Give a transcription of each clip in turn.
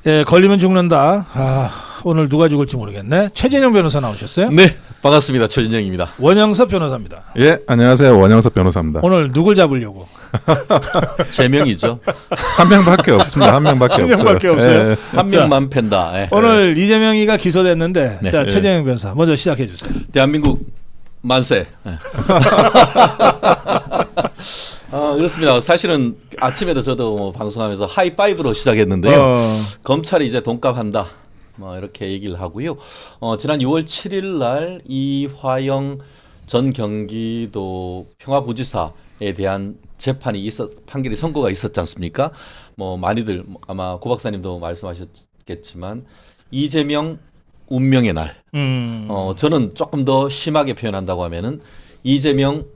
예, 걸리면 죽는다. 오늘 누가 죽을지 모르겠네. 최진영 변호사 나오셨어요? 네, 반갑습니다. 최진영입니다. 원영섭 변호사입니다. 예, 안녕하세요. 원영섭 변호사입니다. 오늘 누굴 잡으려고? 제 명이죠. 한 명밖에 없습니다. 한 명밖에 한 없어요. 명밖에 없어요. 예. 한 명만 팬다. 예. 오늘 이재명이가 기소됐는데 네. 자, 최진영 변호사 먼저 시작해 주세요. 대한민국 만세. 예. 그렇습니다. 사실은 아침에도 저도 뭐 방송하면서 하이파이브로 시작했는데요. 검찰이 이제 돈값한다. 뭐 이렇게 얘기를 하고요. 지난 6월 7일 날 이화영 전 경기도 평화부지사에 대한 재판이 판결이 선고가 있었지 않습니까? 뭐 많이들 아마 고 박사님도 말씀하셨겠지만 이재명 운명의 날. 저는 조금 더 심하게 표현한다고 하면은 이재명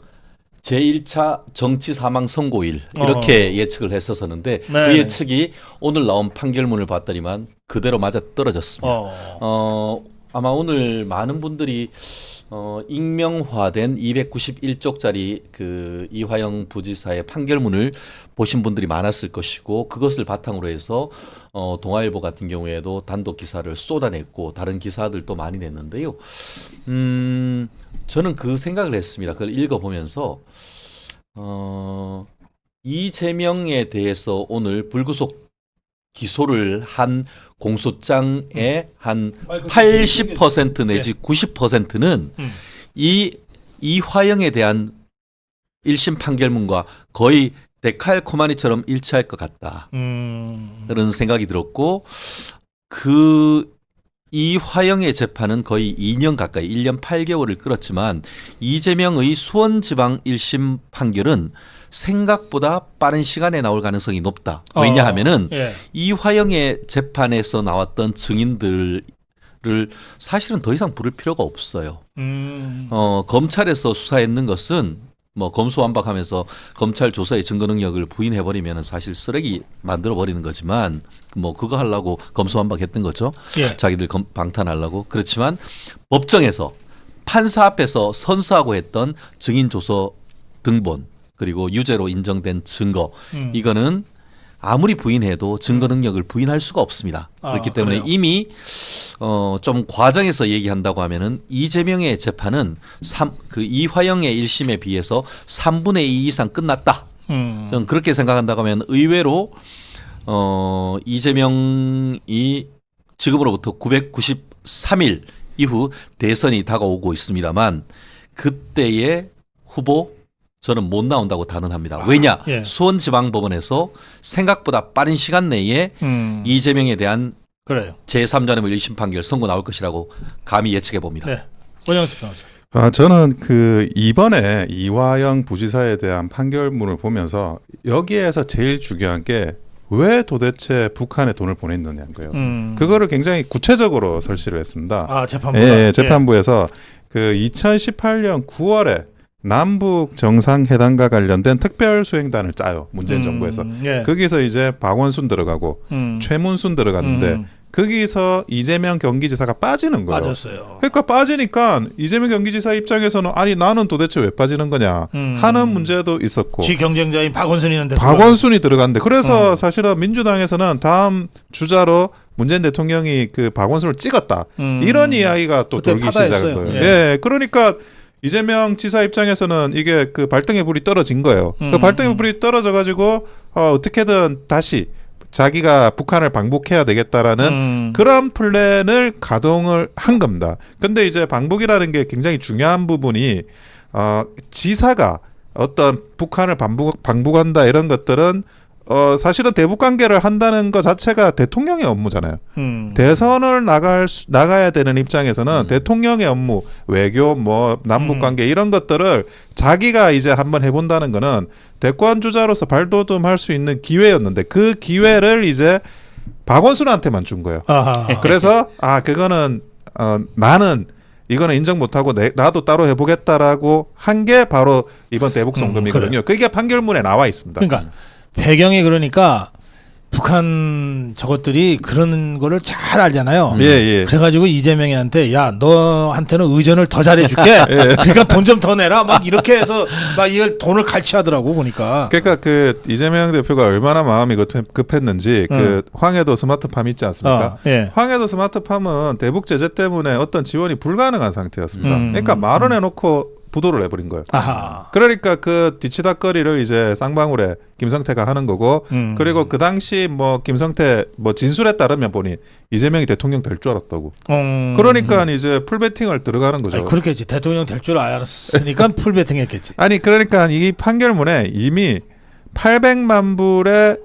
제1차 정치 사망 선고일 이렇게 예측을 했었었는데 그 예측이 오늘 나온 판결문을 봤더니만 그대로 맞아 떨어졌습니다. 아마 오늘 많은 분들이 익명화된 291쪽짜리 그 이화영 부지사의 판결문을 보신 분들이 많았을 것이고 그것을 바탕으로 해서 동아일보 같은 경우에도 단독 기사를 쏟아냈고 다른 기사들도 많이 냈는데요. 저는 그 생각을 했습니다. 그걸 읽어보면서 이재명에 대해서 오늘 불구속 기소를 한 공소장의 한 80% 내지 90%는 이화영에 대한 1심 판결문과 거의 데칼코마니처럼 일치할 것 같다. 그런 생각이 들었고 그 이화영의 재판은 거의 2년 가까이 1년 8개월을 끌었지만 이재명의 수원지방 1심 판결은 생각보다 빠른 시간에 나올 가능성이 높다. 왜냐하면은 이화영의 재판에서 나왔던 증인들을 사실은 더 이상 부를 필요가 없어요. 검찰에서 수사했는 것은 뭐 검수완박하면서 검찰 조사의 증거 능력을 부인해버리면 사실 쓰레기 만들어버리는 거지만 뭐 그거 하려고 검수완박했던 거죠. 자기들 방탄하려고. 그렇지만 법정에서 판사 앞에서 선서하고 했던 증인 조서 등본 그리고 유죄로 인정된 증거 이거는 아무리 부인해도 증거 능력을 부인할 수가 없습니다. 그렇기 때문에 그래요? 이미 좀 과정에서 얘기한다고 하면은 이재명의 재판은 그 이화영의 1심에 비해서 3분의 2 이상 끝났다. 저는 그렇게 생각한다고 하면 의외로 이재명이 지금으로부터 993일 이후 대선이 다가오고 있습니다만 그때의 후보 저는 못 나온다고 단언합니다. 왜냐? 수원지방법원에서 생각보다 빠른 시간 내에 이재명에 대한 제3전의 1심 판결 선고 나올 것이라고 감히 예측해 봅니다. 네. 원영섭 변호사. 저는 그 이번에 이화영 부지사에 대한 판결문을 보면서 여기에서 제일 중요한 게 왜 도대체 북한에 돈을 보냈느냐는 거예요. 그거를 굉장히 구체적으로 설치를 했습니다. 재판부가? 재판부에서 그 2018년 9월에 남북 정상회담과 관련된 특별수행단을 짜요. 문재인 정부에서. 거기서 이제 박원순 들어가고 최문순 들어갔는데 거기서 이재명 경기지사가 빠지는 거예요. 빠졌어요. 그러니까 빠지니까 이재명 경기지사 입장에서는 아니 나는 도대체 왜 빠지는 거냐 하는 문제도 있었고 지 경쟁자인 박원순이 있는데 박원순이 들어갔는데 그래서 사실은 민주당에서는 다음 주자로 문재인 대통령이 그 박원순을 찍었다. 이런 이야기가 또 돌기 시작한 거예요. 그러니까 이재명 지사 입장에서는 이게 그 발등에 불이 떨어진 거예요. 그 발등에 불이 떨어져 가지고 어떻게든 다시 자기가 북한을 방북해야 되겠다라는 그런 플랜을 가동을 한 겁니다. 근데 이제 방북이라는 게 굉장히 중요한 부분이 지사가 어떤 북한을 방북한다 이런 것들은 사실은 대북 관계를 한다는 것 자체가 대통령의 업무잖아요. 대선을 나가야 되는 입장에서는 대통령의 업무, 외교, 뭐 남북 관계 이런 것들을 자기가 이제 한번 해본다는 거는 대권 주자로서 발돋움할 수 있는 기회였는데 그 기회를 이제 박원순한테만 준 거예요. 그래서 그거는 나는 이거는 인정 못하고 나도 따로 해보겠다라고 한 게 바로 이번 대북 송금이거든요. 그게 판결문에 나와 있습니다. 그러니까 배경이 그러니까 북한 저것들이 그런 거를 잘 알잖아요. 예, 예. 그래가지고 이재명이한테 야 너한테는 의전을 더 잘해줄게. 그러니까 돈 좀 더 내라. 막 이렇게 해서 막 이걸 돈을 갈취하더라고 보니까. 그러니까 그 이재명 대표가 얼마나 마음이 급했는지 그 황해도 스마트팜 있지 않습니까? 예. 황해도 스마트팜은 대북 제재 때문에 어떤 지원이 불가능한 상태였습니다. 그러니까 말은 해놓고 부도를 내버린 거예요. 아하. 그러니까 그 뒤치다거리를 이제 쌍방울에 김성태가 하는 거고 그리고 그 당시 뭐 김성태 뭐 진술에 따르면 보니 이재명이 대통령 될 줄 알았다고. 그러니까 이제 풀베팅을 들어가는 거죠. 아니, 그렇겠지. 대통령 될 줄 알았으니까 풀베팅했겠지. 아니 그러니까 이 판결문에 이미 800만 불의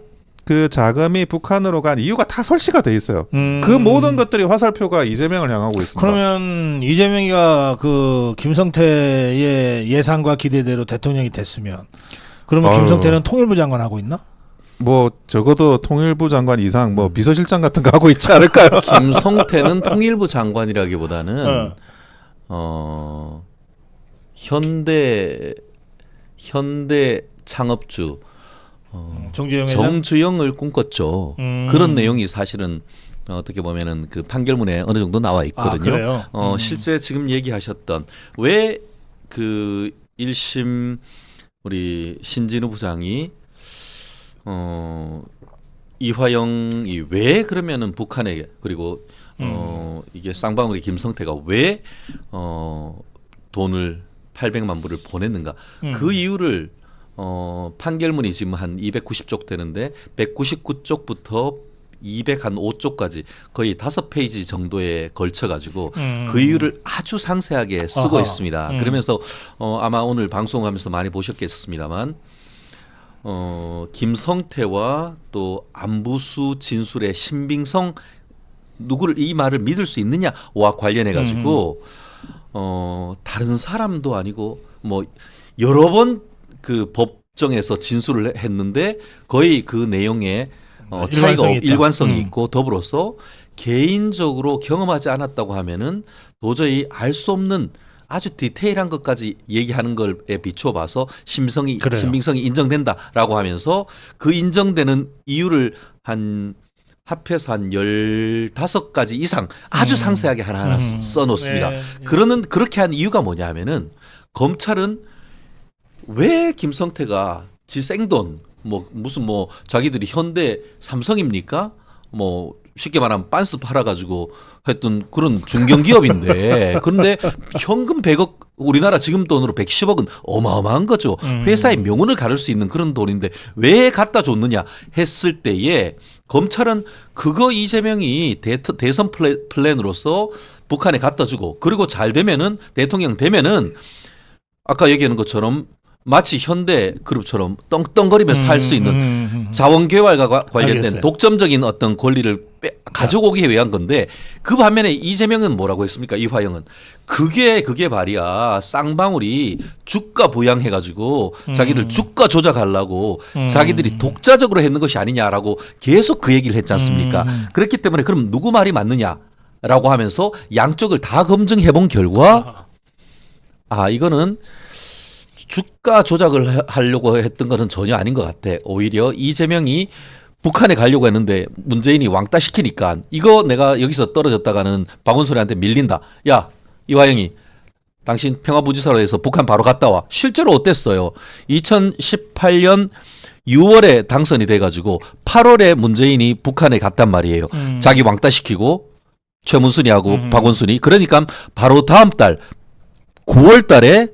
그 자금이 북한으로 간 이유가 다 설치가 돼 있어요. 그 모든 것들이 화살표가 이재명을 향하고 있습니다. 그러면 이재명이가 그 김성태의 예상과 기대대로 대통령이 됐으면 그러면 아유. 김성태는 통일부 장관 하고 있나? 뭐 적어도 통일부 장관 이상 뭐 비서실장 같은 거 하고 있지 않을까요? 김성태는 통일부 장관이라기보다는 현대 창업주 정주영을 꿈꿨죠. 그런 내용이 사실은 어떻게 보면은 그 판결문에 어느 정도 나와 있거든요. 그래요? 실제 지금 얘기하셨던 왜 그 1심 우리 신진우 부장이 이화영이 왜 그러면은 북한에 그리고 이게 쌍방울의 김성태가 왜 돈을 800만 불을 보냈는가 그 이유를 판결문이 지금 한 290쪽 되는데 199쪽부터 205쪽까지 거의 5페이지 정도에 걸쳐 가지고 그 이유를 아주 상세하게 쓰고 있습니다. 그러면서 아마 오늘 방송하면서 많이 보셨겠습니다만 김성태와 또 안부수 진술의 신빙성 누구를 이 말을 믿을 수 있느냐와 관련해 가지고 다른 사람도 아니고 뭐 여러 번 그 법정에서 진술을 했는데 거의 그 내용에 차이가 일관성이 있고 더불어서 개인적으로 경험하지 않았다고 하면은 도저히 알 수 없는 아주 디테일한 것까지 얘기하는 것에 비춰봐서 신빙성이 인정된다라고 하면서 그 인정되는 이유를 한 합해서 한 15가지 이상 아주 상세하게 하나하나 써놓습니다. 네. 그렇게 한 이유가 뭐냐 하면은 검찰은 왜 김성태가 지 생돈 뭐 무슨 뭐 자기들이 현대 삼성입니까? 뭐 쉽게 말하면 빤스 팔아가지고 했던 그런 중견기업인데 그런데 현금 100억 우리나라 지금 돈으로 110억은 어마어마한 거죠. 회사의 명운을 가를 수 있는 그런 돈인데 왜 갖다 줬느냐 했을 때에 검찰은 그거 이재명이 대선 플랜으로서 북한에 갖다 주고 그리고 잘 되면은 대통령 되면은 아까 얘기하는 것처럼 마치 현대 그룹처럼 떵떵거리면서 살 수 있는 자원개발과 관련된 알겠어요. 독점적인 어떤 권리를 가져오기 위한 건데 그 반면에 이재명은 뭐라고 했습니까? 이화영은 그게 말이야 쌍방울이 주가 부양해가지고 자기들 주가 조작하려고 자기들이 독자적으로 했는 것이 아니냐라고 계속 그 얘기를 했지 않습니까? 그렇기 때문에 그럼 누구 말이 맞느냐라고 하면서 양쪽을 다 검증해본 결과 이거는 주가 조작을 하려고 했던 것은 전혀 아닌 것 같아. 오히려 이재명이 북한에 가려고 했는데 문재인이 왕따 시키니까 이거 내가 여기서 떨어졌다가는 박원순이한테 밀린다. 야 이화영이 당신 평화부지사로 해서 북한 바로 갔다 와. 실제로 어땠어요? 2018년 6월에 당선이 돼가지고 8월에 문재인이 북한에 갔단 말이에요. 자기 왕따 시키고 최문순이하고 박원순이 그러니까 바로 다음 달 9월 달에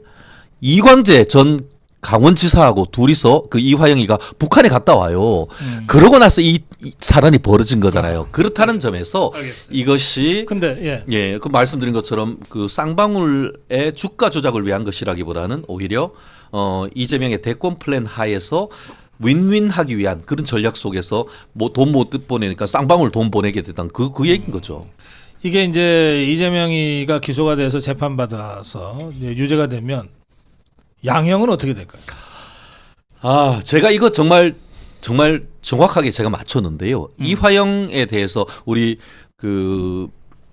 이광재 전 강원지사하고 둘이서 그 이화영이가 북한에 갔다 와요. 그러고 나서 이 사단이 벌어진 거잖아요. 그렇다는 점에서 알겠어요. 이것이 근데 그 말씀드린 것처럼 그 쌍방울의 주가 조작을 위한 것이라기보다는 오히려 이재명의 대권 플랜 하에서 윈윈하기 위한 그런 전략 속에서 뭐 돈 못 보내니까 쌍방울 돈 보내게 됐던 그 얘기인 거죠. 이게 이제 이재명이가 기소가 돼서 재판받아서 이제 유죄가 되면 양형은 어떻게 될까요? 제가 이거 정말 정확하게 제가 맞췄는데요. 이화영에 대해서 우리 그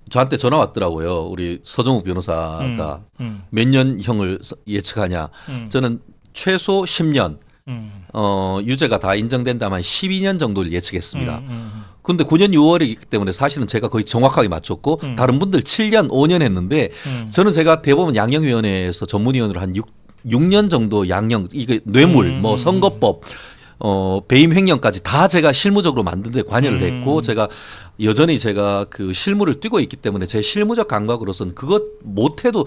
저한테 전화 왔더라고요. 우리 서정욱 변호사가 몇 년형을 예측하냐. 저는 최소 10년, 유죄가 다 인정된다면 12년 정도를 예측했습니다. 그런데 9년 6월이기 때문에 사실은 제가 거의 정확하게 맞췄고 다른 분들 7년, 5년 했는데 저는 제가 대법원 양형위원회에서 전문위원으로 한 6년 정도 양형, 이게 뇌물, 뭐 선거법, 배임 횡령까지 다 제가 실무적으로 만드는 데 관여를 했고 제가 여전히 제가 그 실무를 뛰고 있기 때문에 제 실무적 감각으로서는 그것 못해도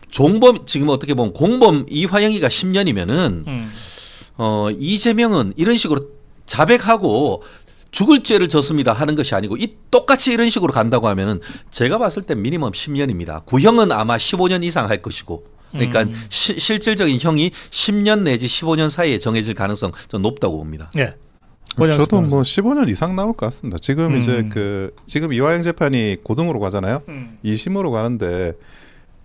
종범 지금 어떻게 보면 공범 이화영이가 10년이면은 이재명은 이런 식으로 자백하고 죽을 죄를 졌습니다 하는 것이 아니고 똑같이 이런 식으로 간다고 하면은 제가 봤을 때 미니멈 10년입니다. 구형은 아마 15년 이상 할 것이고 그러니까 실질적인 형이 10년 내지 15년 사이에 정해질 가능성 좀 높다고 봅니다. 예. 저도 뭐 15년 이상 나올 것 같습니다. 지금 이제 지금 이화영 재판이 고등으로 가잖아요. 2심으로 가는데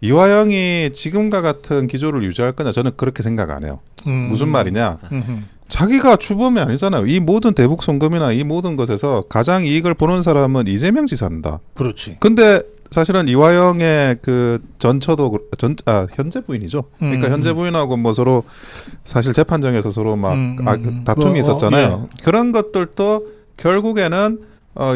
이화영이 지금과 같은 기조를 유지할 거냐 저는 그렇게 생각 안 해요. 무슨 말이냐? 자기가 주범이 아니잖아요. 이 모든 대북 송금이나 이 모든 것에서 가장 이익을 보는 사람은 이재명 지사입니다. 그렇지. 근데 사실은 이화영의 그 전처도 현재 부인이죠. 그러니까 현재 부인하고 뭐 서로 사실 재판정에서 서로 막 다툼이 있었잖아요. 예. 그런 것들도 결국에는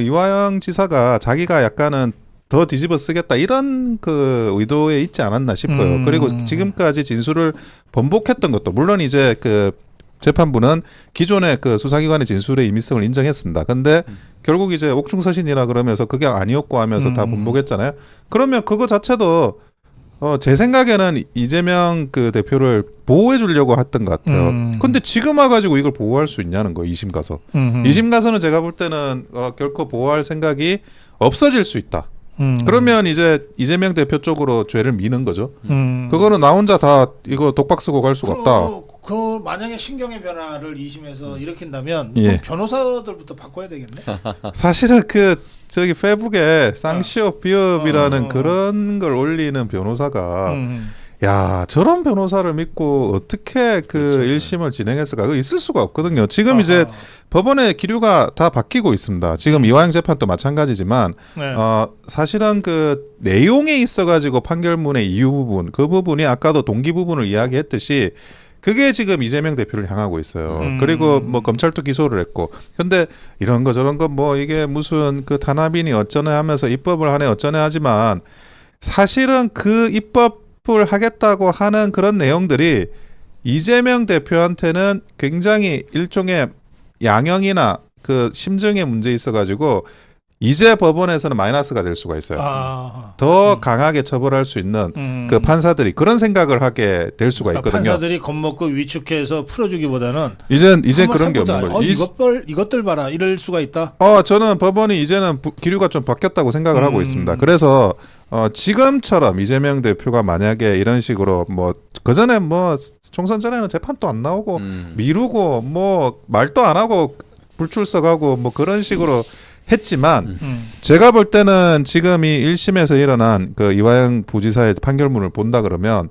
이화영 지사가 자기가 약간은 더 뒤집어 쓰겠다 이런 그 의도에 있지 않았나 싶어요. 그리고 지금까지 진술을 번복했던 것도 물론 이제 그 재판부는 기존의 그 수사기관의 진술의 임의성을 인정했습니다. 근데 결국 이제 옥중서신이라 그러면서 그게 아니었고 하면서 다 번복했잖아요. 그러면 그거 자체도 제 생각에는 이재명 그 대표를 보호해 주려고 했던 것 같아요. 근데 지금 와가지고 이걸 보호할 수 있냐는 거예요. 2심 가서. 2심 가서는 제가 볼 때는 결코 보호할 생각이 없어질 수 있다. 그러면 이제 이재명 대표 쪽으로 죄를 미는 거죠. 그거는 나 혼자 다 이거 독박 쓰고 갈 수가 없다. 그 만약에 신경의 변화를 2심에서 일으킨다면 예. 변호사들부터 바꿔야 되겠네. 사실은 그 저기 페북에 쌍시업 비업이라는 그런 걸 올리는 변호사가 야 저런 변호사를 믿고 어떻게 그 그렇죠. 1심을 진행했을까? 그거 있을 수가 없거든요. 지금 이제 법원의 기류가 다 바뀌고 있습니다. 지금 이화영 재판도 마찬가지지만 네. 사실은 그 내용에 있어가지고 판결문의 이유 부분 그 부분이 아까도 동기 부분을 이야기했듯이 그게 지금 이재명 대표를 향하고 있어요. 그리고 뭐 검찰도 기소를 했고, 근데 이런 거 저런 거 뭐 이게 무슨 그 탄압이니 어쩌네 하면서 입법을 하네 어쩌네 하지만 사실은 그 입법을 하겠다고 하는 그런 내용들이 이재명 대표한테는 굉장히 일종의 양형이나 그 심증의 문제 있어가지고 이제 법원에서는 마이너스가 될 수가 있어요. 더 강하게 처벌할 수 있는 그 판사들이 그런 생각을 하게 될 수가 있거든요. 판사들이 겁먹고 위축해서 풀어주기보다는 이제 그런 게 없는 거죠. 이것들 봐라 이럴 수가 있다. 저는 법원이 이제는 기류가 좀 바뀌었다고 생각을 하고 있습니다. 그래서 지금처럼 이재명 대표가 만약에 이런 식으로 뭐 그전에 뭐 총선 전에는 재판도 안 나오고 미루고 뭐 말도 안 하고 불출석하고 뭐 그런 식으로 했지만 제가 볼 때는 지금 이 1심에서 일어난 그 이화영 부지사의 판결문을 본다 그러면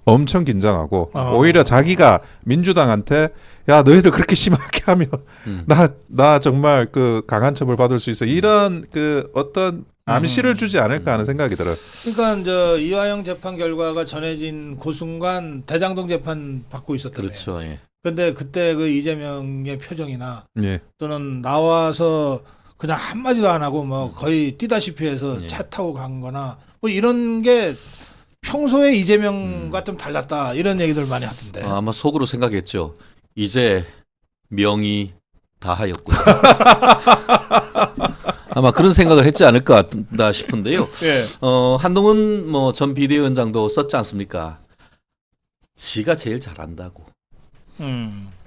엄청 긴장하고 오히려 자기가 민주당한테 야 너희들 그렇게 심하게 하면 나 정말 그 강한 처벌 받을 수 있어 이런 그 어떤 암시를 주지 않을까 하는 생각이 들어요. 그러니까 저 이화영 재판 결과가 전해진 그 순간 대장동 재판 받고 있었거든요. 그렇죠. 예. 근데 그때 그 이재명의 표정이나 예. 또는 나와서 그냥 한마디도 안 하고 뭐 거의 뛰다시피 해서 차 타고 간 거나 뭐 이런 게 평소에 이재명과 좀 달랐다 이런 얘기들 많이 하던데. 아마 속으로 생각했죠. 이제 명이 다 하였구나. 아마 그런 생각을 했지 않을까 싶은데요. 예. 한동훈 뭐 전 비대위원장도 썼지 않습니까? 지가 제일 잘한다고.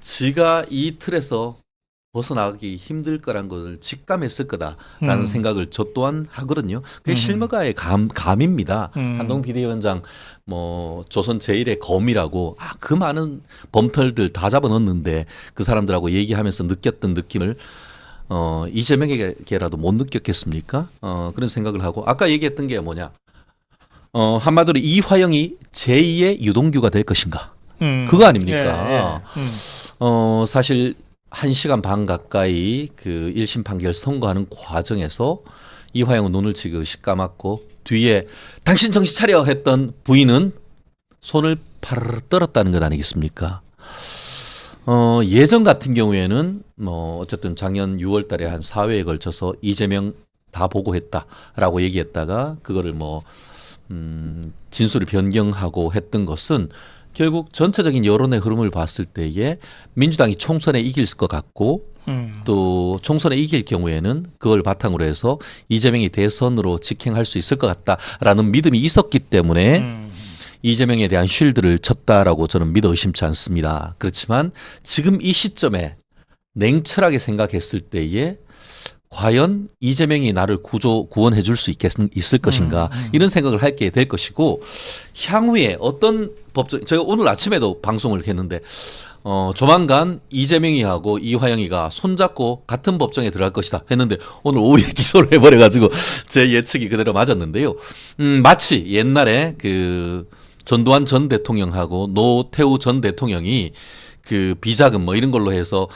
지가 이 틀에서 벗어나기 힘들 거란 것을 직감했을 거다라는 생각을 저 또한 하거든요. 그게 실무가의 감입니다. 한동훈 비대위원장 뭐 조선 제1의 검이라고 그 많은 범털들 다 잡아넣었는데 그 사람들하고 얘기하면서 느꼈던 느낌을 이재명에게라도 못 느꼈겠습니까? 그런 생각을 하고 아까 얘기했던 게 뭐냐? 한마디로 이화영이 제2의 유동규가 될 것인가? 그거 아닙니까? 사실 1시간 반 가까이 그 1심 판결 선고하는 과정에서 이화영은 눈을 지그시 감았고 뒤에 당신 정신 차려 했던 부인은 손을 파르르 떨었다는 것 아니겠습니까? 예전 같은 경우에는 뭐 어쨌든 작년 6월달에 한 4회에 걸쳐서 이재명 다 보고했다라고 얘기했다가 그거를 뭐 진술을 변경하고 했던 것은 결국 전체적인 여론의 흐름을 봤을 때에 민주당이 총선에 이길 것 같고 또 총선에 이길 경우에는 그걸 바탕으로 해서 이재명이 대선으로 직행할 수 있을 것 같다라는 믿음이 있었기 때문에 이재명에 대한 쉴드를 쳤다라고 저는 믿어 의심치 않습니다. 그렇지만 지금 이 시점에 냉철하게 생각했을 때에 과연 이재명이 나를 구원해 줄 수 있을 것인가 이런 생각을 하게 될 것이고 향후에 어떤 법정 제가 오늘 아침에도 방송을 했는데 조만간 이재명이하고 이화영이가 손잡고 같은 법정에 들어갈 것이다 했는데 오늘 오후에 기소를 해버려가지고 제 예측이 그대로 맞았는데요. 마치 옛날에 그 전두환 전 대통령하고 노태우 전 대통령이 그 비자금 뭐 이런 걸로 해서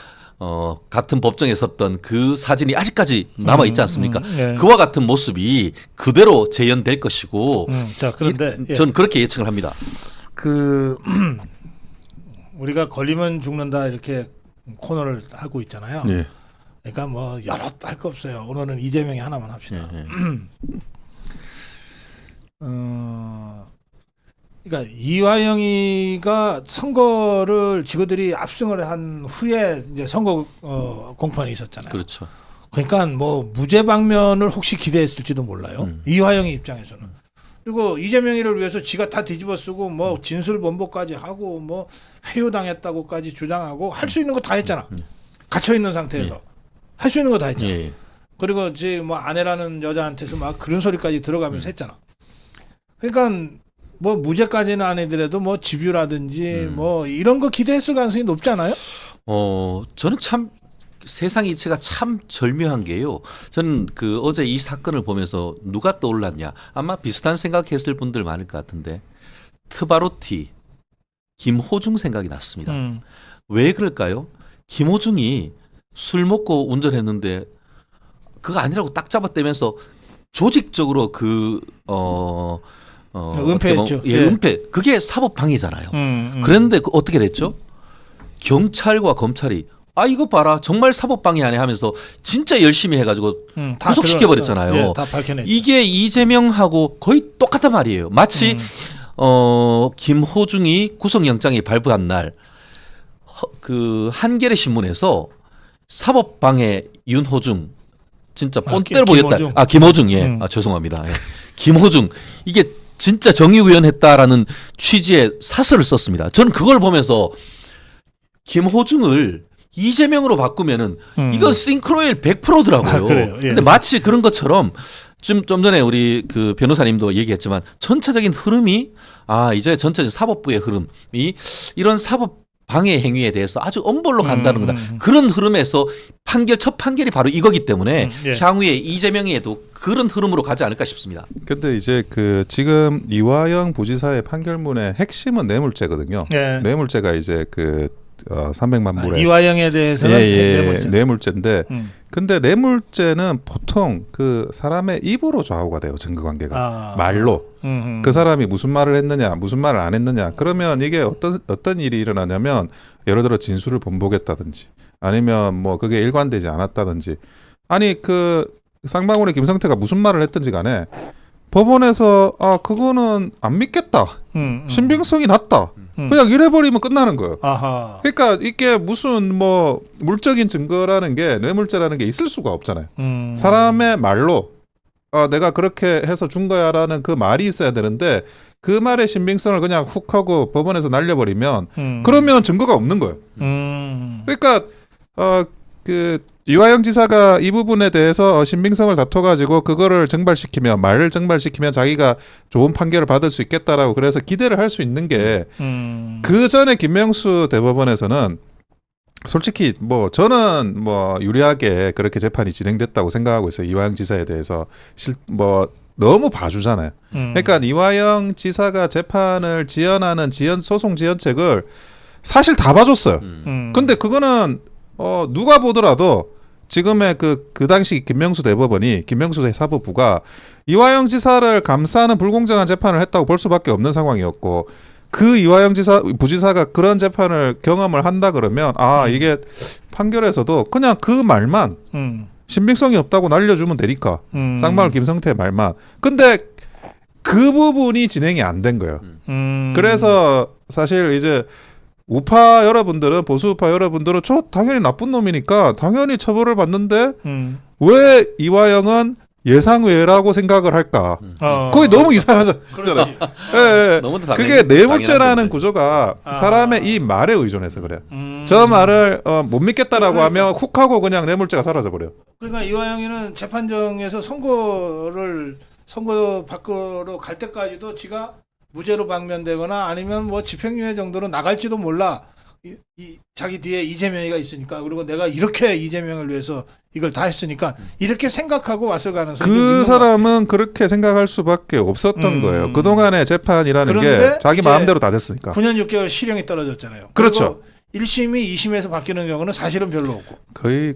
같은 법정에 섰던 그 사진이 아직까지 남아 있지 않습니까? 예. 그와 같은 모습이 그대로 재현될 것이고 자, 그런데 전 그렇게 예측을 합니다. 그 우리가 걸리면 죽는다 이렇게 코너를 하고 있잖아요. 예. 그러니까 뭐 여러 할 거 없어요. 오늘은 이재명이 하나만 합시다. 그러니까 이화영이가 선거를 지구들이 압승을 한 후에 이제 선거 공판이 있었잖아요. 그렇죠. 그러니까 뭐 무죄 방면을 혹시 기대했을지도 몰라요. 이화영이 입장에서는. 그리고 이재명이를 위해서 지가 다 뒤집어 쓰고 뭐 진술 번복까지 하고 뭐 회유당했다고까지 주장하고 할 수 있는 거 다 했잖아. 갇혀 있는 상태에서 할 수 있는 거 다 했잖아. 예. 그리고 제 뭐 아내라는 여자한테서 막 그런 소리까지 들어가면서 했잖아. 그러니까 뭐 무죄까지는 아니더라도 뭐 집유라든지 뭐 이런 거 기대했을 가능성이 높지 않아요? 저는 참 세상 이치가 참 절묘한 게요. 저는 그 어제 이 사건을 보면서 누가 떠올랐냐. 아마 비슷한 생각했을 분들 많을 것 같은데 트바로티, 김호중 생각이 났습니다. 왜 그럴까요? 김호중이 술 먹고 운전했는데 그거 아니라고 딱 잡아떼면서 조직적으로 은폐했죠. 예, 은폐. 그게 사법 방해잖아요. 그랬는데 어떻게 됐죠? 경찰과 검찰이 이거 봐라 정말 사법 방해 아니야 하면서 진짜 열심히 해가지고 구속시켜 버렸잖아요. 예, 다 밝혀냈죠. 이게 이재명하고 거의 똑같단 말이에요. 마치 김호중이 구속영장이 발부한 날 그 한겨레 신문에서 사법 방해 윤호중 진짜 본때를 보였다. 김호중 예. 죄송합니다. 예. 김호중 이게 진짜 정의구현했다라는 취지의 사설을 썼습니다. 저는 그걸 보면서 김호중을 이재명으로 바꾸면은 이건 싱크로율 100%더라고요. 그래요. 예. 근데 마치 그런 것처럼 좀 전에 우리 그 변호사님도 얘기했지만 전체적인 흐름이 이제 전체적인 사법부의 흐름이 이런 사법 방해 행위에 대해서 아주 엄벌로 간다는 거다. 그런 흐름에서 첫 판결이 바로 이거기 때문에 예. 향후에 이재명에도 그런 흐름으로 가지 않을까 싶습니다. 근데 이제 그 지금 이화영 부지사의 판결문의 핵심은 뇌물죄거든요. 예. 뇌물죄가 이제 그 300만 불의 이화영에 대해서는 뇌물죄. 뇌물죄인데 근데 뇌물죄는 보통 그 사람의 입으로 좌우가 돼요. 증거관계가 말로 그 사람이 무슨 말을 했느냐 무슨 말을 안 했느냐 그러면 이게 어떤 일이 일어나냐면 예를 들어 진술을 번복했다든지 아니면 뭐 그게 일관되지 않았다든지 아니 그 쌍방울의 김성태가 무슨 말을 했든지 간에 법원에서 그거는 안 믿겠다. 신빙성이 낮다. 그냥 이래버리면 끝나는 거예요. 아하. 그러니까 이게 무슨 뭐 물적인 증거라는 게 뇌물죄라는 게 있을 수가 없잖아요. 사람의 말로 내가 그렇게 해서 준 거야라는 그 말이 있어야 되는데 그 말의 신빙성을 그냥 훅 하고 법원에서 날려버리면 그러면 증거가 없는 거예요. 그러니까 그 이화영 지사가 이 부분에 대해서 신빙성을 다퉈가지고 그거를 증발시키면 말을 증발시키면 자기가 좋은 판결을 받을 수 있겠다라고 그래서 기대를 할 수 있는 게 그 전에 김명수 대법원에서는 솔직히 뭐 저는 뭐 유리하게 그렇게 재판이 진행됐다고 생각하고 있어요. 이화영 지사에 대해서 뭐 너무 봐주잖아요. 그러니까 이화영 지사가 재판을 지연하는 소송 지연책을 사실 다 봐줬어요. 근데 그거는 누가 보더라도 지금의 그 당시 김명수 대법원이 김명수 사법부가 이화영 지사를 감싸는 불공정한 재판을 했다고 볼 수밖에 없는 상황이었고 그 이화영 부지사가 그런 재판을 경험을 한다 그러면 이게 판결에서도 그냥 그 말만 신빙성이 없다고 날려주면 되니까 쌍방울 김성태 말만. 근데 그 부분이 진행이 안 된 거예요. 그래서 사실 이제 우파 여러분들은 보수 우파 여러분들은 저 당연히 나쁜 놈이니까 당연히 처벌을 받는데 왜 이화영은 예상외라고 생각을 할까? 그게 너무 이상하잖아요. 예. 그게 뇌물죄라는 구조가 사람의 이 말에 의존해서 그래요. 저 말을 못 믿겠다라고 그러니까. 하면 훅 하고 그냥 뇌물죄가 사라져 버려요. 그러니까 이화영이는 재판정에서 선고 밖으로 갈 때까지도 지가 무죄로 방면되거나 아니면 뭐 집행유예 정도로 나갈지도 몰라. 자기 뒤에 이재명이가 있으니까, 그리고 내가 이렇게 이재명을 위해서 이걸 다 했으니까 이렇게 생각하고 왔을 가능성이 그 사람은 그렇게 생각할 수밖에 없었던 거예요. 그동안의 재판이라는 게 자기 마음대로 다 됐으니까. 9년 6개월 실형이 떨어졌잖아요. 그렇죠. 1심이 2심에서 바뀌는 경우는 사실은 별로 없고.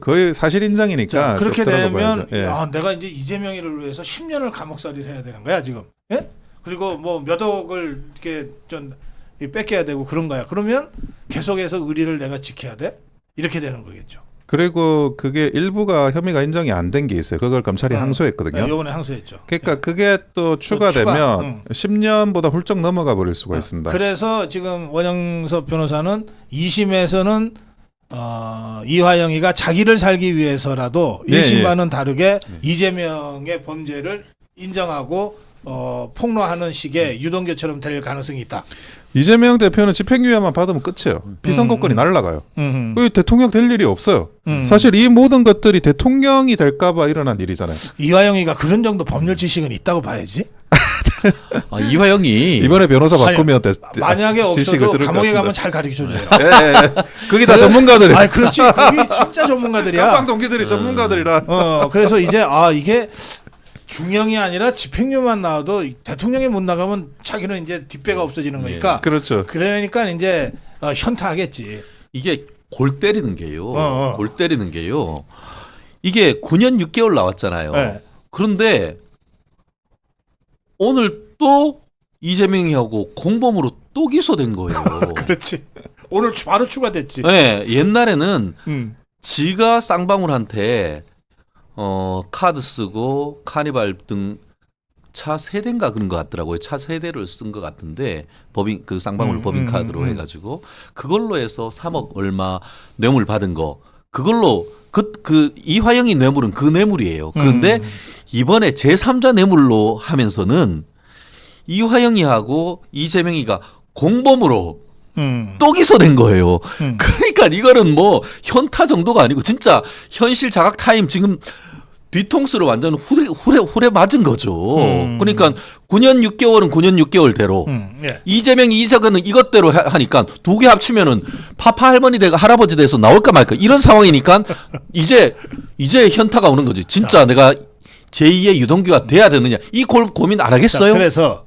거의 사실 인정이니까. 자, 그렇게 되면 예. 내가 이제 이재명이를 위해서 10년을 감옥살이를 해야 되는 거야 지금. 예? 그리고 뭐 몇 억을 이렇게 좀 뺏겨야 되고 그런 거야. 그러면 계속해서 의리를 내가 지켜야 돼? 이렇게 되는 거겠죠. 그리고 그게 일부가 혐의가 인정이 안 된 게 있어요. 그걸 검찰이 항소했거든요. 이번에 항소했죠. 그러니까 그게 또 추가되면 10년보다 훌쩍 넘어가 버릴 수가 있습니다. 그래서 지금 원영섭 변호사는 2심에서는 이화영이가 자기를 살기 위해서라도 1심과는 다르게 이재명의 범죄를 인정하고 폭로하는 식의 유동규처럼 될 가능성이 있다. 이재명 대표는 집행유예만 받으면 끝이에요. 피선거권이 날아가요. 대통령 될 일이 없어요. 사실 이 모든 것들이 대통령이 될까봐 일어난 일이잖아요. 이화영이가 그런 정도 법률 지식은 있다고 봐야지. 이화영이 이번에 변호사 바꾸면 만약에 없어도 감옥에 가면 잘 가르쳐줘요. 그게 다 전문가들이에요. 아, 그렇지. 거기 진짜 전문가들이야. 깜빵 동기들이 전문가들이라. 그래서 이제 이게 중형이 아니라 집행유예만 나와도 대통령이 못 나가면 자기는 이제 뒷배가 없어지는 거니까. 그렇죠. 그러니까 이제 현타하겠지. 이게 골 때리는 게요. 골 때리는 게요. 이게 9년 6개월 나왔잖아요. 네. 그런데 오늘 또 이재명이하고 공범으로 또 기소된 거예요. 그렇지. 오늘 바로 추가됐지. 네, 옛날에는 지가 쌍방울한테 카드 쓰고 카니발 등 차 3대인가 그런 것 같더라고요. 차 3대를 쓴 것 같은데 그 쌍방울 법인 카드로 해가지고 그걸로 해서 3억 얼마 뇌물 받은 거 그걸로 그 이화영이 뇌물은 그 뇌물이에요. 그런데 이번에 제3자 뇌물로 하면서는 이화영이하고 이재명이가 공범으로 또 기소된 거예요. 그러니까 이거는 뭐 현타 정도가 아니고 진짜 현실 자각 타임 지금 뒤통수를 완전 후레 맞은 거죠. 그러니까 9년 6개월은 9년 6개월대로 이재명이 이석은 이것대로 하니까 두 개 합치면은 파파 할머니 되고 할아버지 돼서 나올까 말까 이런 상황이니까 이제 현타가 오는 거지. 진짜 내가 제2의 유동규가 돼야 되느냐 이 고민 안 하겠어요? 자, 그래서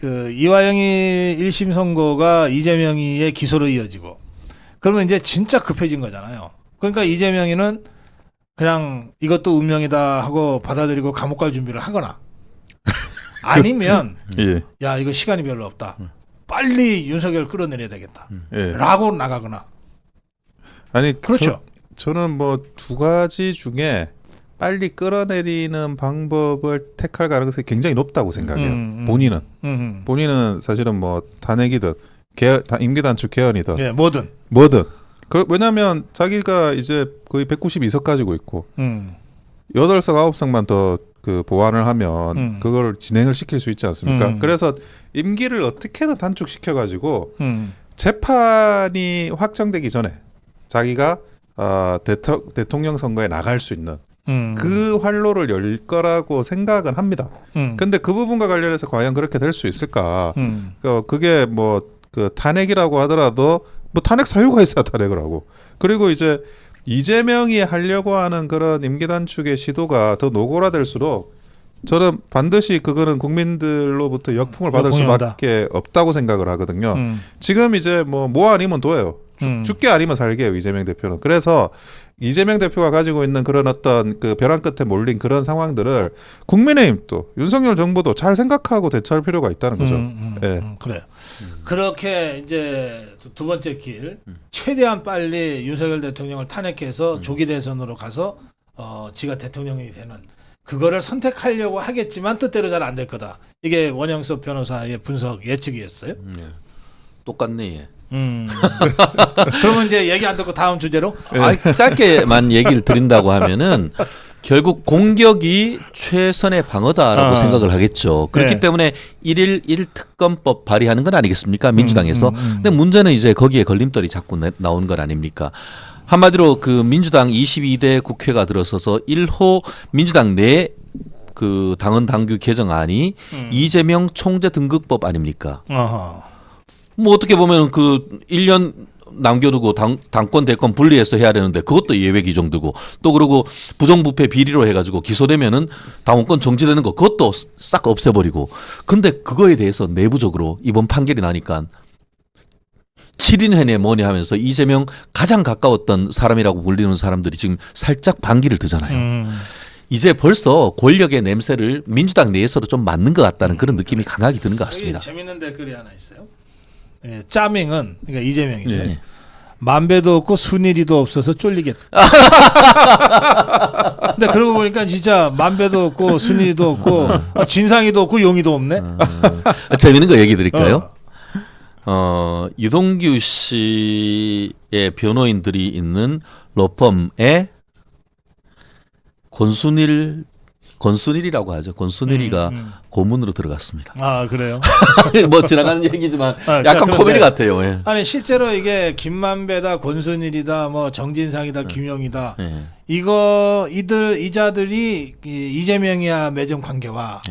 이화영이 1심 선고가 이재명이의 기소로 이어지고 그러면 이제 진짜 급해진 거잖아요. 그러니까 이재명이는 그냥 이것도 운명이다 하고 받아들이고 감옥 갈 준비를 하거나 아니면 야 이거 시간이 별로 없다. 빨리 윤석열 끌어내려야 되겠다. 라고 나가거나. 아니 그렇죠. 저는 뭐 두 가지 중에 빨리 끌어내리는 방법을 택할 가능성이 굉장히 높다고 생각해요. 본인은 사실은 뭐 탄핵이든 임기 단축 개헌이든 뭐든. 왜냐하면 자기가 이제 거의 192석 가지고 있고 8석 9석만 더 그 보완을 하면 그걸 진행을 시킬 수 있지 않습니까? 그래서 임기를 어떻게든 단축시켜 가지고 재판이 확정되기 전에 자기가 대통령 선거에 나갈 수 있는 그 활로를 열 거라고 생각은 합니다. 근데 그 부분과 관련해서 과연 그렇게 될 수 있을까? 그게 뭐 그 탄핵이라고 하더라도 뭐 탄핵 사유가 있어야 탄핵을 하고 그리고 이제 이재명이 하려고 하는 그런 임기 단축의 시도가 더 노골화될수록 저는 반드시 그거는 국민들로부터 역풍을 받을 수밖에 없다고 생각을 하거든요. 지금 이제 뭐 아니면 도예요. 죽게 아니면 살게요 이재명 대표는. 그래서 이재명 대표가 가지고 있는 그런 어떤 그 벼랑 끝에 몰린 그런 상황들을 국민의힘도 윤석열 정부도 잘 생각하고 대처할 필요가 있다는 거죠. 그래요. 그렇게 이제 두 번째 길 최대한 빨리 윤석열 대통령을 탄핵해서 조기 대선으로 가서 지가 대통령이 되는 그거를 선택하려고 하겠지만 뜻대로 잘 안 될 거다. 이게 원영석 변호사의 분석 예측이었어요. 똑같네. 예. 그러면 이제 얘기 안 듣고 다음 주제로 짧게만 얘기를 드린다고 하면은 결국 공격이 최선의 방어다라고 생각을 하겠죠. 그렇기 네. 때문에 1일 1특검법 발의하는 건 아니겠습니까? 민주당에서. 근데 문제는 이제 거기에 걸림돌이 자꾸 나오는 건 아닙니까? 한마디로 그 민주당 22대 국회가 들어서서 1호 민주당 내 그 당헌 당규 개정안이 이재명 총재 등극법 아닙니까? 뭐 어떻게 보면 그 1년 남겨두고 당권 대권 분리해서 해야 되는데 그것도 예외 규정되고 또 그러고 부정부패 비리로 해가지고 기소되면은 당원권 정지되는 거 그것도 싹 없애버리고 근데 그거에 대해서 내부적으로 이번 판결이 나니까 7인회네 뭐니 하면서 이재명 가장 가까웠던 사람이라고 불리는 사람들이 지금 살짝 반기를 드잖아요. 이제 벌써 권력의 냄새를 민주당 내에서도 좀 맡는 것 같다는 그런 느낌이 강하게 드는 것 같습니다. 여기 재밌는 댓글이 하나 있어요. 예, 짜밍은 그러니까 이재명이죠. 네. 만배도 없고 순일이도 없어서 쫄리겠다. 근데 그러고 보니까 진짜 만배도 없고 순일이도 없고 진상이도 없고 용의도 없네. 재밌는 거 얘기 드릴까요? 유동규 씨의 변호인들이 있는 로펌에 권순일이라고 하죠. 권순일이가 고문으로 들어갔습니다. 아 그래요? 뭐 지나가는 얘기지만 약간 그런데, 코미디 같아요. 예. 아니 실제로 이게 김만배다, 권순일이다, 뭐 정진상이다, 김용이다. 이자들이 이재명이야 맺은 관계와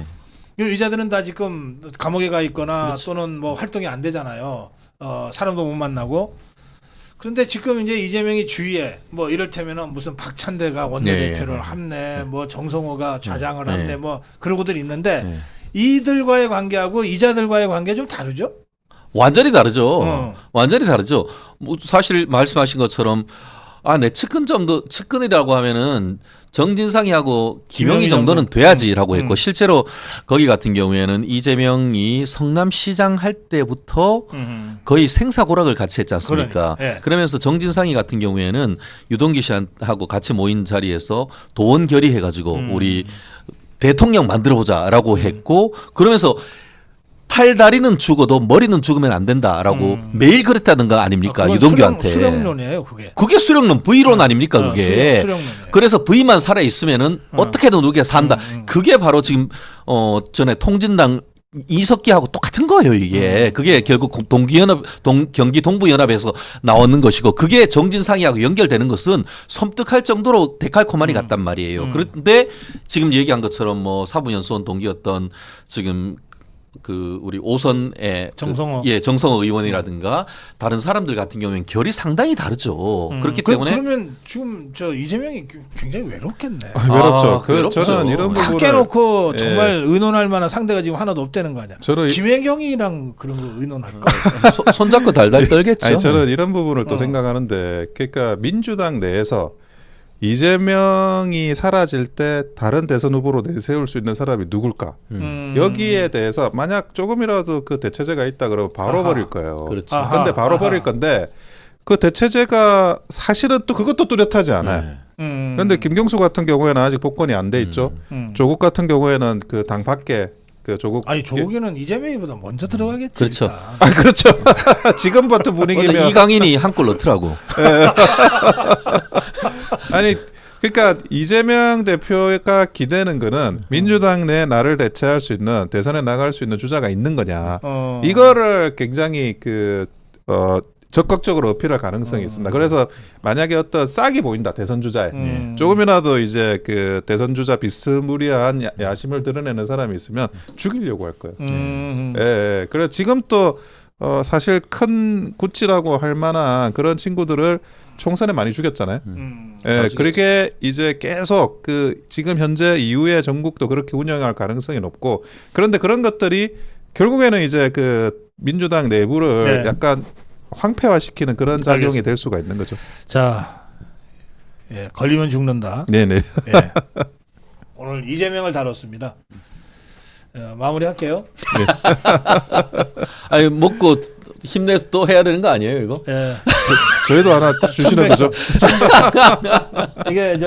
이자들은 다 지금 감옥에 가 있거나 그렇죠. 또는 뭐 활동이 안 되잖아요. 사람도 못 만나고. 그런데 지금 이제 이재명이 주위에 뭐 이를테면은 무슨 박찬대가 원내대표를 함내, 뭐 정성호가 좌장을 함내, 뭐 그러고들 있는데 이들과의 관계하고 이자들과의 관계 좀 다르죠? 완전히 다르죠. 완전히 다르죠. 뭐 사실 말씀하신 것처럼 내 측근이라고 하면은 정진상이하고 김용희 정도는 돼야지라고 했고 실제로 거기 같은 경우에는 이재명이 성남시장 할 때부터 거의 생사고락을 같이 했지 않습니까? 그러면서 정진상이 같은 경우에는 유동규 씨하고 같이 모인 자리에서 도원 결의해가지고 우리 대통령 만들어보자라고 했고 그러면서 팔다리는 죽어도 머리는 죽으면 안 된다라고 매일 그랬다는 거 아닙니까? 유동규한테. 수령론이에요, 그게. 그게 수령론, V론 아닙니까? 그게. 수령론이에요. 그래서 V만 살아 있으면은 어떻게든 우리가 산다. 그게 바로 지금 전에 통진당 이석기하고 똑같은 거예요, 이게. 그게 결국 경기 동부연합에서 나오는 것이고 그게 정진상이하고 연결되는 것은 섬뜩할 정도로 데칼코마니 같단 말이에요. 그런데 지금 얘기한 것처럼 뭐 사부연수원 동기였던 지금 그 우리 오선의 정성호 정성호 의원이라든가 다른 사람들 같은 경우에는 결이 상당히 다르죠. 그렇기 때문에 그러면 지금 저 이재명이 굉장히 외롭겠네. 외롭죠. 외롭죠. 저는 이런 다 부분을 깨놓고 정말 의논할 만한 상대가 지금 하나도 없다는 거 아니야. 저는 김혜경이랑 그런 거 의논할까? 손잡고 달달 떨겠죠. 아니, 저는 이런 부분을 또 생각하는데 그러니까 민주당 내에서 이재명이 사라질 때 다른 대선 후보로 내세울 수 있는 사람이 누굴까? 여기에 대해서 만약 조금이라도 그 대체제가 있다 그러면 바로 버릴 거예요. 그렇죠. 근데 바로 버릴 건데 그 대체제가 사실은 또 그것도 뚜렷하지 않아요. 그런데 김경수 같은 경우에는 아직 복권이 안 돼 있죠. 조국 같은 경우에는 그 당 밖에 그 조국 조국에는 이재명이보다 먼저 들어가겠지. 그렇죠. 일단. 그렇죠. 지금부터 분위기면 이강인이 한 골 넣더라고. 아니 그러니까 이재명 대표가 기대는 거는 민주당 내 나를 대체할 수 있는 대선에 나갈 수 있는 주자가 있는 거냐. 이거를 굉장히 적극적으로 어필할 가능성이 있습니다. 그래서 만약에 어떤 싹이 보인다 대선 주자에 조금이라도 이제 그 대선 주자 비스무리한 야심을 드러내는 사람이 있으면 죽이려고 할 거예요. 예. 그래서 지금 또 사실 큰 구치라고 할 만한 그런 친구들을 총선에 많이 죽였잖아요. 예, 그렇게 이제 계속 그 지금 현재 이후에 전국도 그렇게 운영할 가능성이 높고 그런데 그런 것들이 결국에는 이제 그 민주당 내부를 약간 황폐화시키는 그런 작용이 알겠습니다. 될 수가 있는 거죠. 자, 예, 걸리면 죽는다. 네네. 예. 오늘 이재명을 다뤘습니다. 마무리할게요. 아니 먹고 힘내서 또 해야 되는 거 아니에요 이거? 예. 저희도 하나 주시는 거죠. 이게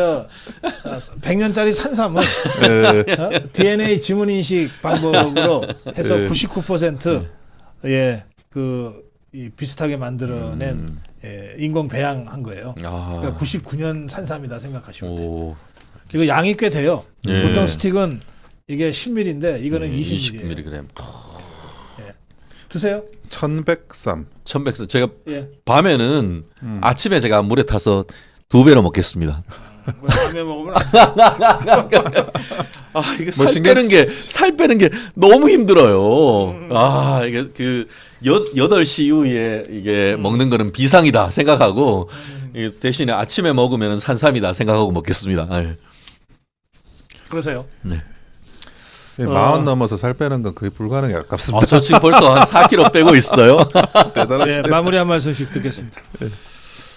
100년짜리 산삼은 예. DNA 지문 인식 방법으로 해서 99% 이 비슷하게 만들어낸 인공 배양한 거예요. 그러니까 99년 산삼이다 생각하시면 돼요. 오. 이거 양이 꽤 돼요. 예. 보통 스틱은 이게 10ml인데 이거는 20ml. 20mg. 드세요. 1103. 1100. 제가 예. 밤에는 아침에 제가 물에 타서 2배로 먹겠습니다. 밤에 먹으면 안 돼. 아 이게 뭐 살 빼는 게 너무 힘들어요. 아 이게 그 8시 이후에 이게 먹는 거는 비상이다 생각하고 이게 대신에 아침에 먹으면 산삼이다 생각하고 먹겠습니다. 아유. 그러세요. 네. 40 넘어서 살 빼는 건 거의 불가능에 가깝습니다. 저 지금 벌써 한 4kg 빼고 있어요. 대단하시네. 네, 마무리 한 말씀씩 듣겠습니다.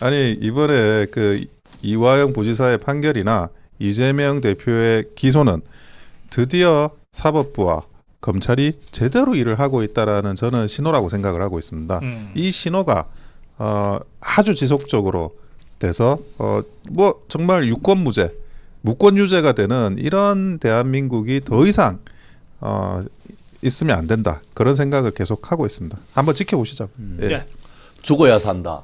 아니 이번에 그 이화영 부지사의 판결이나 이재명 대표의 기소는 드디어 사법부와 검찰이 제대로 일을 하고 있다라는 저는 신호라고 생각을 하고 있습니다. 이 신호가 아주 지속적으로 돼서 뭐 정말 유권 무죄, 무권 유죄가 되는 이런 대한민국이 더 이상 있으면 안 된다. 그런 생각을 계속 하고 있습니다. 한번 지켜보시죠. 예. 네. 죽어야 산다.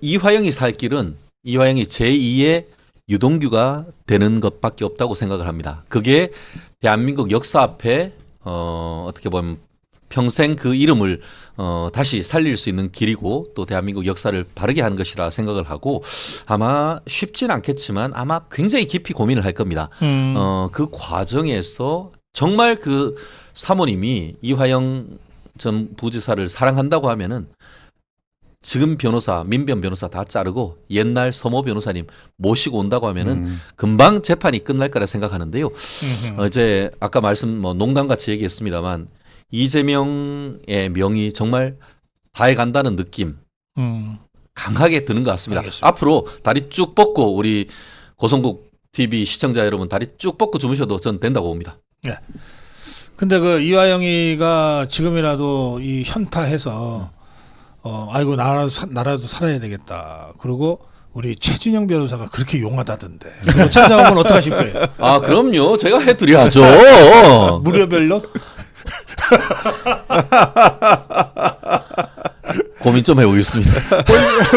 이화영이 살 길은 이화영이 제2의 유동규가 되는 것밖에 없다고 생각을 합니다. 그게 대한민국 역사 앞에 어떻게 보면 평생 그 이름을 다시 살릴 수 있는 길이고 또 대한민국 역사를 바르게 하는 것이라 생각을 하고 아마 쉽진 않겠지만 아마 굉장히 깊이 고민을 할 겁니다. 그 과정에서 정말 그 사모님이 이화영 전 부지사를 사랑한다고 하면은 지금 변호사, 민변 변호사 다 자르고 옛날 서모 변호사님 모시고 온다고 하면은 금방 재판이 끝날 거라 생각하는데요. 어제 아까 농담같이 얘기했습니다만 이재명의 명이 정말 다해 간다는 느낌 강하게 드는 것 같습니다. 알겠습니다. 앞으로 다리 쭉 뻗고 우리 고성국 TV 시청자 여러분 다리 쭉 뻗고 주무셔도 전 된다고 봅니다. 네. 근데 그 이화영이가 지금이라도 이 현타해서 아이고 나라도 살아야 되겠다. 그리고 우리 최진영 변호사가 그렇게 용하다던데. 그거 찾아오면 어떡하실 거예요? 아 그럼요. 제가 해드려야죠. 무료 변론? 고민 좀 해보겠습니다.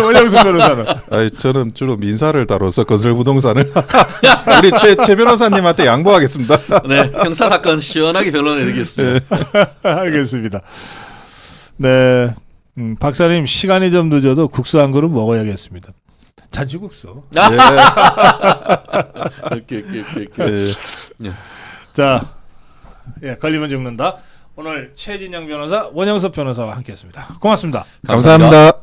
원영수 변호사는 아니, 저는 주로 민사를 다뤄서 건설부동산을 우리 최 변호사님한테 양보하겠습니다. 네, 형사 사건 시원하게 변론해드리겠습니다. 알겠습니다. 네, 박사님 시간이 좀 늦어도 국수 한 그릇 먹어야겠습니다. 잔치국수. 오케이. 예. 자, 걸리면 죽는다. 오늘 최진영 변호사, 원영섭 변호사와 함께했습니다. 고맙습니다. 감사합니다.